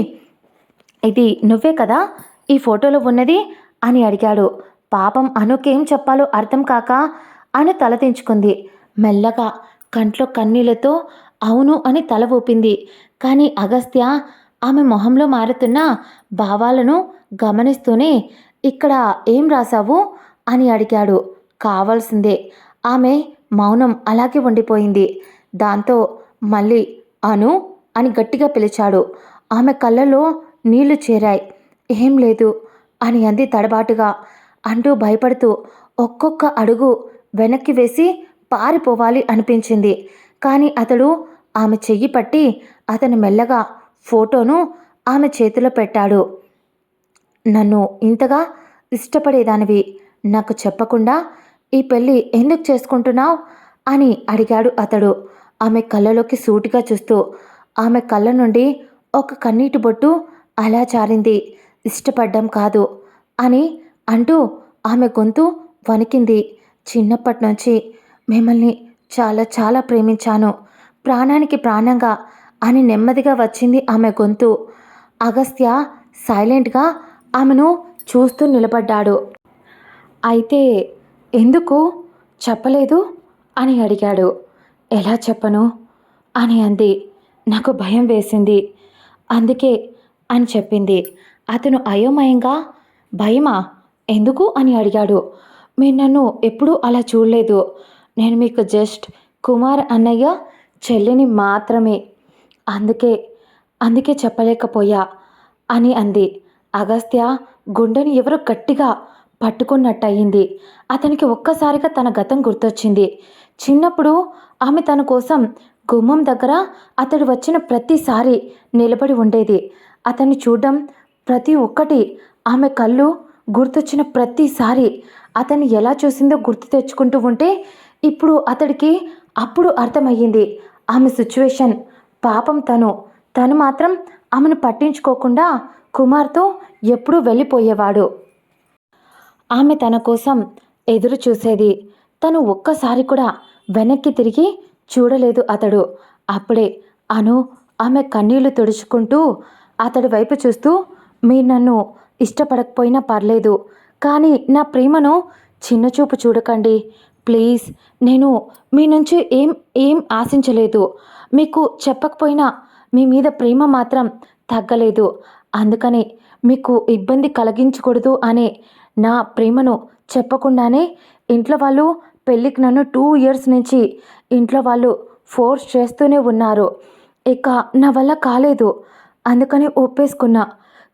ఇది నువ్వే కదా ఈ ఫోటోలో ఉన్నది అని అడిగాడు. పాపం అనుకేం చెప్పాలో అర్థం కాక అను తలదించుకుంది. మెల్లగా కంట్లో కన్నీళ్లతో అవును అని తల ఊపింది. కానీ అగస్త్య ఆమె మొహంలో మారుతున్న భావాలను గమనిస్తూనే ఇక్కడ ఏం రాశావు అని అడిగాడు. కావాల్సిందే. ఆమె మౌనం అలాగే ఉండిపోయింది. దాంతో మళ్ళీ అను అని గట్టిగా పిలిచాడు. ఆమె కళ్ళలో నీళ్లు చేరాయి. ఏం లేదు అని అంది తడబాటుగా. అంటూ భయపడుతూ ఒక్కొక్క అడుగు వెనక్కి వేసి పారిపోవాలి అనిపించింది. కానీ అతడు ఆమె చెయ్యి పట్టి అతను మెల్లగా ఫోటోను ఆమె చేతిలో పెట్టాడు. నన్ను ఇంతగా ఇష్టపడేదానివి నాకు చెప్పకుండా ఈ పెళ్ళి ఎందుకు చేసుకుంటున్నావు అని అడిగాడు అతడు ఆమె కళ్ళలోకి సూటిగా చూస్తూ. ఆమె కళ్ళ నుండి ఒక కన్నీటి బొట్టు అలా జారింది. ఇష్టపడ్డం కాదు అని అంటూ ఆమె గొంతు వణికింది. చిన్నప్పటి నుంచి మిమ్మల్ని చాలా చాలా ప్రేమించాను, ప్రాణానికి ప్రాణంగా అని నెమ్మదిగా వచ్చింది ఆమె గొంతు. అగస్త్య సైలెంట్గా ఆమెను చూస్తూ నిలబడ్డాడు. అయితే ఎందుకు చెప్పలేదు అని అడిగాడు. ఎలా చెప్పను అని అంది. నాకు భయం వేసింది అందుకే అని చెప్పింది. అతను అయోమయంగా భయమా ఎందుకు అని అడిగాడు. మీరు నన్ను ఎప్పుడూ అలా చూడలేదు. నేను మీకు జస్ట్ కుమార్ అన్నయ్య చెల్లిని మాత్రమే. అందుకే అందుకే చెప్పలేకపోయా అని అంది. అగస్త్య గుండెని ఎవరో గట్టిగా పట్టుకున్నట్టయింది. అతనికి ఒక్కసారిగా తన గతం గుర్తొచ్చింది. చిన్నప్పుడు ఆమె తన కోసం గుమ్మం దగ్గర అతడు వచ్చిన ప్రతిసారి నిలబడి ఉండేది. అతన్ని చూడడం ప్రతి ఒక్కటి ఆమె కళ్ళు గుర్తొచ్చిన ప్రతిసారి అతన్ని ఎలా చూసిందో గుర్తు తెచ్చుకుంటూ ఉంటే ఇప్పుడు అతడికి అప్పుడు అర్థమయ్యింది ఆమె సిచ్యువేషన్. పాపం తను మాత్రం ఆమెను పట్టించుకోకుండా కుమార్తో ఎప్పుడూ వెళ్ళిపోయేవాడు. ఆమె తన కోసం ఎదురు చూసేది. తను ఒక్కసారి కూడా వెనక్కి తిరిగి చూడలేదు అతడు. అప్పుడే అను ఆమె కన్నీళ్లు తుడుచుకుంటూ అతడి వైపు చూస్తూ, మీరు నన్ను ఇష్టపడకపోయినా పర్లేదు, కానీ నా ప్రేమను చిన్నచూపు చూడకండి ప్లీజ్. నేను మీ నుంచి ఏం ఆశించలేదు. మీకు చెప్పకపోయినా మీ మీద ప్రేమ మాత్రం తగ్గలేదు. అందుకని మీకు ఇబ్బంది కలిగించకూడదు అనే నా ప్రేమను చెప్పకుండానే ఇంట్లో వాళ్ళు పెళ్ళికి నన్ను 2 years నుంచి ఇంట్లో వాళ్ళు ఫోర్స్ చేస్తూనే ఉన్నారు. ఇక నా వల్ల కాలేదు, అందుకని ఒప్పేసుకున్నా.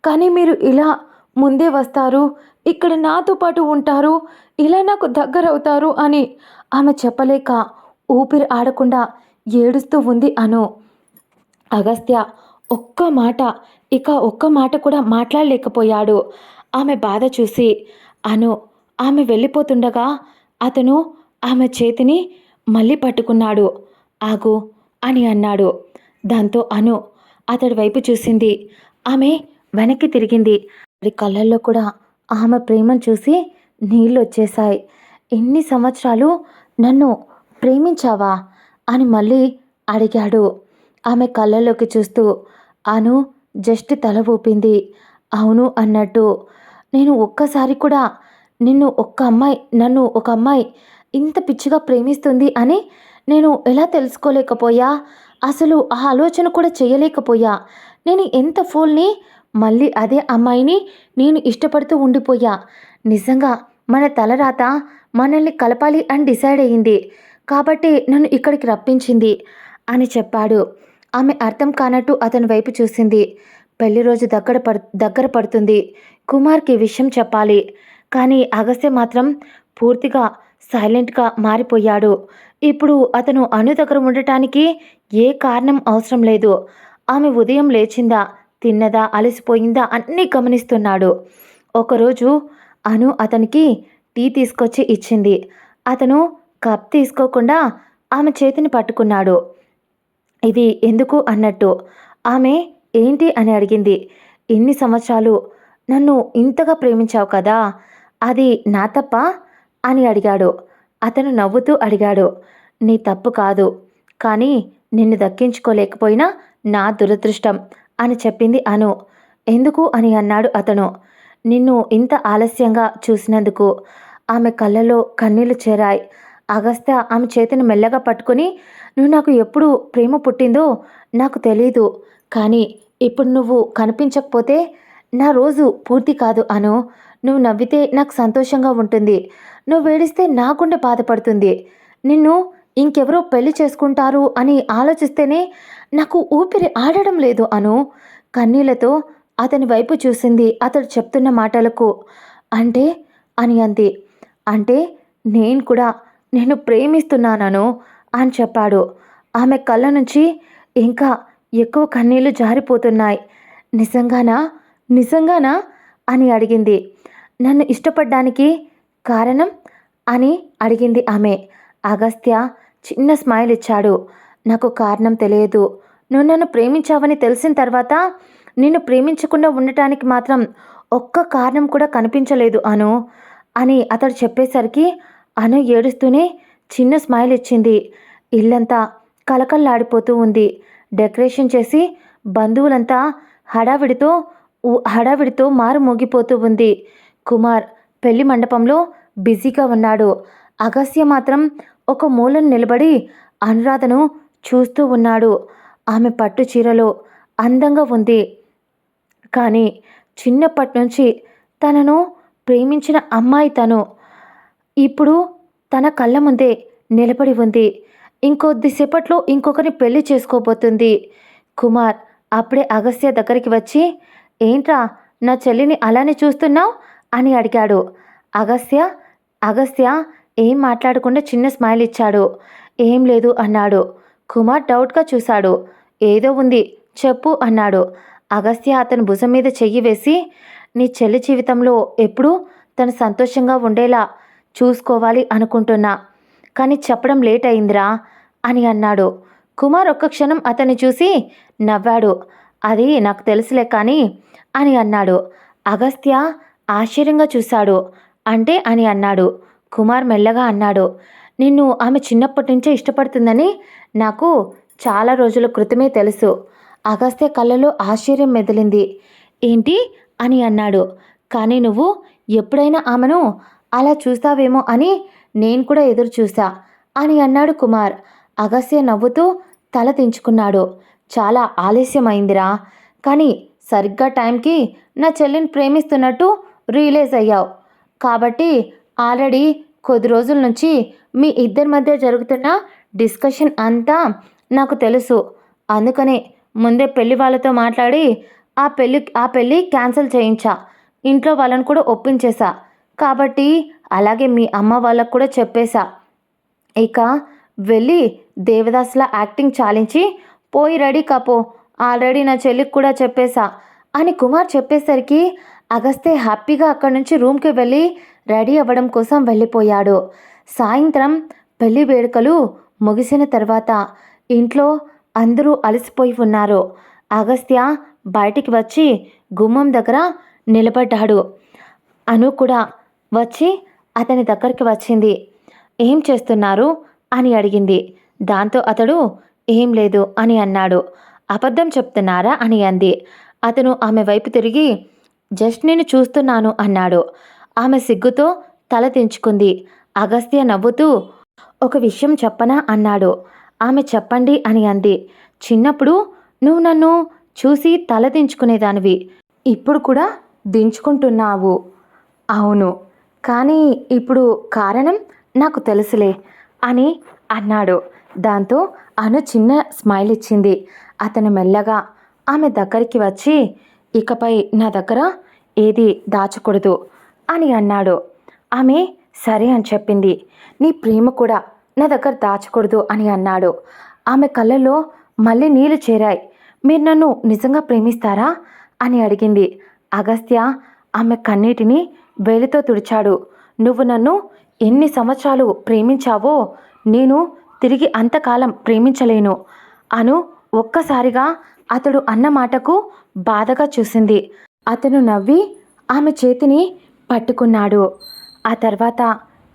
కానీ మీరు ఇలా ముందే వస్తారు, ఇక్కడ నాతో పాటు ఉంటారు, ఇలా నాకు దగ్గరవుతారు అని ఆమె చెప్పలేక ఊపిరి ఆడకుండా ఏడుస్తూ ఉంది అను. అగస్త్య ఒక్క మాట కూడా మాట్లాడలేకపోయాడు. ఆమె బాధ చూసి అను ఆమె వెళ్ళిపోతుండగా అతను ఆమె చేతిని మళ్ళీ పట్టుకున్నాడు. ఆగు అని అన్నాడు. దాంతో అను అతడి వైపు చూసింది. ఆమె వెనక్కి తిరిగింది. వాడి కళ్ళల్లో కూడా ఆమె ప్రేమను చూసి నీళ్ళు వచ్చేశాయి. ఎన్ని సంవత్సరాలు నన్ను ప్రేమించావా అని మళ్ళీ అడిగాడు ఆమె కళ్ళల్లోకి చూస్తూ. అను జస్ట్ తల ఊపింది అవును అన్నట్టు. నేను ఒక్కసారి కూడా నన్ను ఒక అమ్మాయి ఇంత పిచ్చిగా ప్రేమిస్తుంది అని నేను ఎలా తెలుసుకోలేకపోయా, అసలు ఆ ఆలోచన కూడా చేయలేకపోయా. నేను ఎంత ఫూల్ని. మళ్ళీ అదే అమ్మాయిని నేను ఇష్టపడుతూ ఉండిపోయా. నిజంగా మన తలరాత మనల్ని కలపాలి అని డిసైడ్ అయ్యింది కాబట్టి నన్ను ఇక్కడికి రప్పించింది అని చెప్పాడు. ఆమె అర్థం కానట్టు అతని వైపు చూసింది. పెళ్లి రోజు దగ్గర పడుతుంది. కుమార్కి విషయం చెప్పాలి. కానీ అగస్త్య మాత్రం పూర్తిగా సైలెంట్గా మారిపోయాడు. ఇప్పుడు అతను అను దగ్గర ఉండటానికి ఏ కారణం అవసరం లేదు. ఆమె ఉదయం లేచిందా, తిన్నదా, అలసిపోయిందా అన్నీ గమనిస్తున్నాడు. ఒకరోజు అను అతనికి టీ తీసుకొచ్చి ఇచ్చింది. అతను కప్ తీసుకోకుండా ఆమె చేతిని పట్టుకున్నాడు. ఇది ఎందుకు అన్నట్టు. ఆమె ఏంటి అని అడిగింది. ఇన్ని సంవత్సరాలు నన్ను ఇంతగా ప్రేమించావు కదా, అది నా తప్ప అని అడిగాడు. అతను నవ్వుతూ అడిగాడు. నీ తప్పు కాదు, కానీ నిన్ను దక్కించుకోలేకపోయినా నా దురదృష్టం అని చెప్పింది అను. ఎందుకు అని అన్నాడు అతను. నిన్ను ఇంత ఆలస్యంగా చూసినందుకు. ఆమె కళ్ళలో కన్నీళ్లు చేరాయి. అగస్త్య ఆమె చేతిని మెల్లగా పట్టుకొని, నువ్వు నాకు ఎప్పుడు ప్రేమ పుట్టిందో నాకు తెలీదు, కానీ ఇప్పుడు నువ్వు కనిపించకపోతే నా రోజు పూర్తి కాదు అను. నువ్వు నవ్వితే నాకు సంతోషంగా ఉంటుంది, నువ్వు ఏడిస్తే నా గుండె బాధపడుతుంది. నిన్ను ఇంకెవరో పెళ్లి చేసుకుంటారు అని ఆలోచిస్తేనే నాకు ఊపిరి ఆడడం లేదు అను. కన్నీళ్లతో అతని వైపు చూసింది అతడు చెప్తున్న మాటలకు. అంటే అని అంది. అంటే నేను కూడా నేను ప్రేమిస్తున్నానను అని చెప్పాడు. ఆమె కళ్ళ నుంచి ఇంకా ఎక్కువ కన్నీళ్లు జారిపోతున్నాయి. నిజంగానా? నిజంగానా అని అడిగింది. నన్ను ఇష్టపడ్డానికి కారణం అని అడిగింది ఆమె. అగస్త్య చిన్న స్మైల్ ఇచ్చాడు. నాకు కారణం తెలియదు, నువ్వు నన్ను ప్రేమించావని తెలిసిన తర్వాత నిన్ను ప్రేమించకుండా ఉండటానికి మాత్రం ఒక్క కారణం కూడా కనిపించలేదు అను అని అతడు చెప్పేసరికి అను ఏడుస్తూనే చిన్న స్మైల్ ఇచ్చింది. ఇల్లంతా కలకల్లాడిపోతూ ఉంది. డెకరేషన్ చేసి బంధువులంతా హడావిడితో మారుమోగిపోతూ ఉంది. కుమార్ పెళ్లి మండపంలో బిజీగా ఉన్నాడు. అగస్త్య మాత్రం ఒక మూలను నిలబడి అనురాధను చూస్తూ ఉన్నాడు. ఆమె పట్టు చీరలో అందంగా ఉంది, కానీ చిన్నప్పటి నుంచి తనను ప్రేమించిన అమ్మాయి తను ఇప్పుడు తన కళ్ళ ముందే నిలబడి ఉంది. ఇంకొద్దిసేపట్లో ఇంకొకరిని పెళ్లి చేసుకోబోతుంది. కుమార్ అప్పుడే అగస్త్య దగ్గరికి వచ్చి, ఏంట్రా నా చెల్లిని అలానే చూస్తున్నావు అని అడిగాడు. అగస్త్య ఏం మాట్లాడకుండా చిన్న స్మైల్ ఇచ్చాడు. ఏం లేదు అన్నాడు. కుమార్ డౌట్గా చూశాడు. ఏదో ఉంది చెప్పు అన్నాడు. అగస్త్య అతని భుజం మీద చెయ్యి వేసి, నీ చెల్లి జీవితంలో ఎప్పుడూ తను సంతోషంగా ఉండేలా చూసుకోవాలి అనుకుంటున్నా, కానీ చెప్పడం లేట్ అయిందిరా అని అన్నాడు. కుమార్ ఒక్క క్షణం అతన్ని చూసి నవ్వాడు. అది నాకు తెలుసులే కానీ అని అన్నాడు. అగస్త్య ఆశ్చర్యంగా చూశాడు. అంటే అని అన్నాడు. కుమార్ మెల్లగా అన్నాడు, నిన్ను ఆమె చిన్నప్పటి నుంచే ఇష్టపడుతుందని నాకు చాలా రోజుల క్రితమే తెలుసు. అగస్త్య కళ్ళలో ఆశ్చర్యం మెదిలింది. ఏంటి అని అన్నాడు. కానీ నువ్వు ఎప్పుడైనా ఆమెను అలా చూస్తావేమో అని నేను కూడా ఎదురు చూసా అని అన్నాడు కుమార్. అగస్త్య నవ్వుతూ తల దించుకున్నాడు. చాలా ఆలస్యమైందిరా, కానీ సరిగ్గా టైంకి నా చెల్లిని ప్రేమిస్తున్నట్టు రియలైజ్ అయ్యావు. కాబట్టి ఆల్రెడీ కొద్ది రోజుల నుంచి మీ ఇద్దరి మధ్య జరుగుతున్న డిస్కషన్ అంతా నాకు తెలుసు. అందుకనే ముందే పెళ్లి వాళ్ళతో మాట్లాడి ఆ పెళ్ళి క్యాన్సిల్ చేయించా. ఇంట్లో వాళ్ళని కూడా ఒప్పించేశా. కాబట్టి అలాగే మీ అమ్మ వాళ్ళకు కూడా చెప్పేశా. ఇక వెళ్ళి దేవదాస్లా యాక్టింగ్ చాలించి పోయి రెడీ కాపో. ఆల్రెడీ నా చెల్లికి కూడా చెప్పేశా అని కుమార్ చెప్పేసరికి అగస్త్య హ్యాపీగా అక్కడి నుంచి రూమ్కి వెళ్ళి రెడీ అవ్వడం కోసం వెళ్ళిపోయాడు. సాయంత్రం పెళ్లి వేడుకలు ముగిసిన తర్వాత ఇంట్లో అందరూ అలసిపోయి ఉన్నారు. అగస్త్య బయటికి వచ్చి గుమ్మం దగ్గర నిలబడ్డాడు. అను కూడా వచ్చి అతని దగ్గరికి వచ్చింది. ఏం చేస్తున్నారు అని అడిగింది. దాంతో అతడు ఏం లేదు అని అన్నాడు. అబద్ధం చెప్తున్నారా అని అంది. అతను ఆమె వైపు తిరిగి జస్ట్ నేను చూస్తున్నాను అన్నాడు. ఆమె సిగ్గుతో తల దించుకుంది. అగస్త్య నవ్వుతూ ఒక విషయం చెప్పనా అన్నాడు. ఆమె చెప్పండి అని అంది. చిన్నప్పుడు నువ్వు నన్ను చూసి తల దించుకునేదానివి, ఇప్పుడు కూడా దించుకుంటున్నావు. అవును, కానీ ఇప్పుడు కారణం నాకు తెలుసులే అని అన్నాడు. దాంతో అను చిన్న స్మైల్ ఇచ్చింది. అతను మెల్లగా ఆమె దగ్గరికి వచ్చి, ఇకపై నా దగ్గర ఏది దాచకూడదు అని అన్నాడు. ఆమె సరే అని చెప్పింది. నీ ప్రేమ కూడా నా దగ్గర దాచకూడదు అని అన్నాడు. ఆమె కళ్ళల్లో మళ్ళీ నీళ్లు చేరాయి. మీరు నన్ను నిజంగా ప్రేమిస్తారా అని అడిగింది. అగస్త్య ఆమె కన్నీటిని వేలితో తుడిచాడు. నువ్వు నన్ను ఎన్ని సంవత్సరాలు ప్రేమించావో నేను తిరిగి అంతకాలం ప్రేమించలేను. అను ఒక్కసారిగా అతడు అన్న మాటకు బాధగా చూసింది. అతను నవ్వి ఆమె చేతిని పట్టుకున్నాడు. ఆ తర్వాత,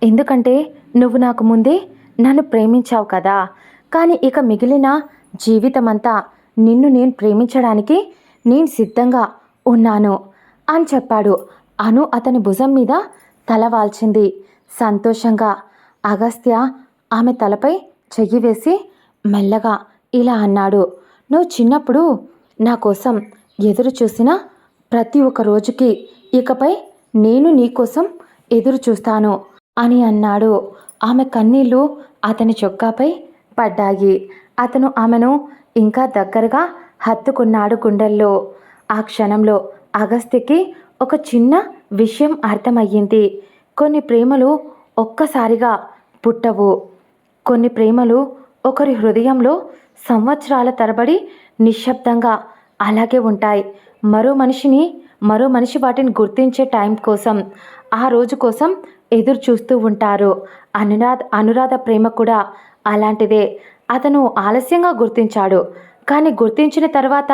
ఎందుకంటే నువ్వు నాకు ముందే నన్ను ప్రేమించావు కదా, కానీ ఇక మిగిలిన జీవితమంతా నిన్ను నేను ప్రేమించడానికి నేను సిద్ధంగా ఉన్నాను అని చెప్పాడు. అను అతని భుజం మీద తల వాల్చింది సంతోషంగా. అగస్త్య ఆమె తలపై చెయ్యి వేసి మెల్లగా ఇలా అన్నాడు. నువ్వు చిన్నప్పుడు నా కోసం ఎదురు చూసిన ప్రతి ఒక్క రోజుకి ఇకపై నేను నీకోసం ఎదురు చూస్తాను అని అన్నాడు. ఆమె కన్నీళ్లు అతని చొక్కాపై పడ్డాయి. అతను ఆమెను ఇంకా దగ్గరగా హత్తుకున్నాడు గుండెల్లో. ఆ క్షణంలో అగస్త్యకి ఒక చిన్న విషయం అర్థమయ్యింది. కొన్ని ప్రేమలు ఒక్కసారిగా పుట్టవు. కొన్ని ప్రేమలు ఒకరి హృదయంలో సంవత్సరాల తరబడి నిశ్శబ్దంగా అలాగే ఉంటాయి. మరో మనిషి వాటిని గుర్తించే టైం కోసం, ఆ రోజు కోసం ఎదురు చూస్తూ ఉంటారు. అనురాధ ప్రేమ కూడా అలాంటిదే. అతను ఆలస్యంగా గుర్తించాడు. కానీ గుర్తించిన తర్వాత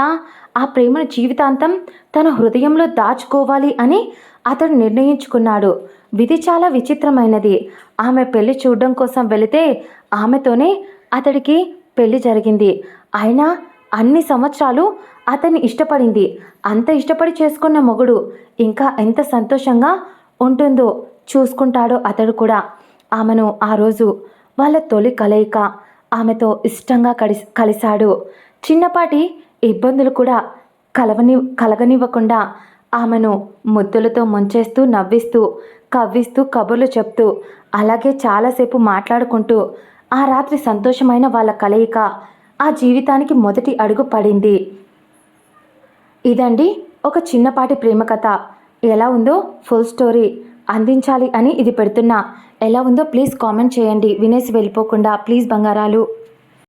ఆ ప్రేమను జీవితాంతం తన హృదయంలో దాచుకోవాలి అని అతడు నిర్ణయించుకున్నాడు. విధి చాలా విచిత్రమైనది. ఆమె పెళ్లి చూడడం కోసం వెళితే ఆమెతోనే అతడికి పెళ్లి జరిగింది. అయినా అన్ని సంవత్సరాలు అతన్ని ఇష్టపడింది. అంత ఇష్టపడి చేసుకున్న మొగుడు ఇంకా ఎంత సంతోషంగా ఉంటుందో చూసుకుంటాడో అతడు కూడా. ఆమెను ఆ రోజు వాళ్ళ తొలి కలయిక ఆమెతో ఇష్టంగా కలిశాడు. చిన్నపాటి ఇబ్బందులు కూడా కలగనివ్వకుండా ఆమెను ముద్దులతో ముంచేస్తూ, నవ్విస్తూ, కవ్విస్తూ, కబుర్లు చెప్తూ, అలాగే చాలాసేపు మాట్లాడుకుంటూ ఆ రాత్రి సంతోషమైన వాళ్ళ కలయిక ఆ జీవితానికి మొదటి అడుగు పడింది. ఇదండి ఒక చిన్నపాటి ప్రేమ కథ. ఎలా ఉందో ఫుల్ స్టోరీ అందించాలి అని ఇది పెడుతున్నా. ఎలా ఉందో ప్లీజ్ కామెంట్ చేయండి. వినేసి వెళ్ళిపోకుండా ప్లీజ్ బంగారాలు.